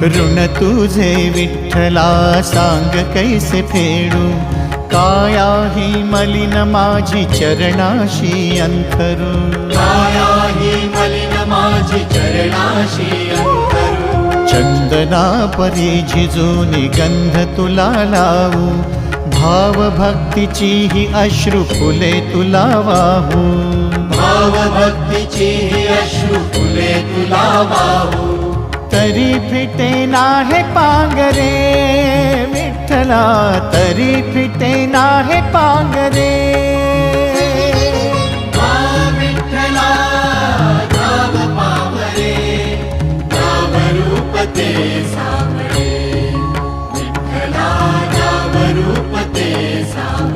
ऋण तुझे विठ्ठला सांग कैसे फेडू, काया ही मलिन माझी चरणाशी अंथरू, काया ही मलिन माझी चरणाशी अंतरू। चंदना परी झिजूनी गंध तुला लावू, भाव भक्तीची ही अश्रु फुले तुला वाहू, भाव भक्तीची ही अश्रु फुले तुला वाहू। तरी फिटे नाहे पांगरे विठ्ठला, तरी फिटे नाहे पांगरे। विठ्ठला नाव पावरे, नाव रूप ते सावरे, विठ्ठला नाव रूप ते सावरे।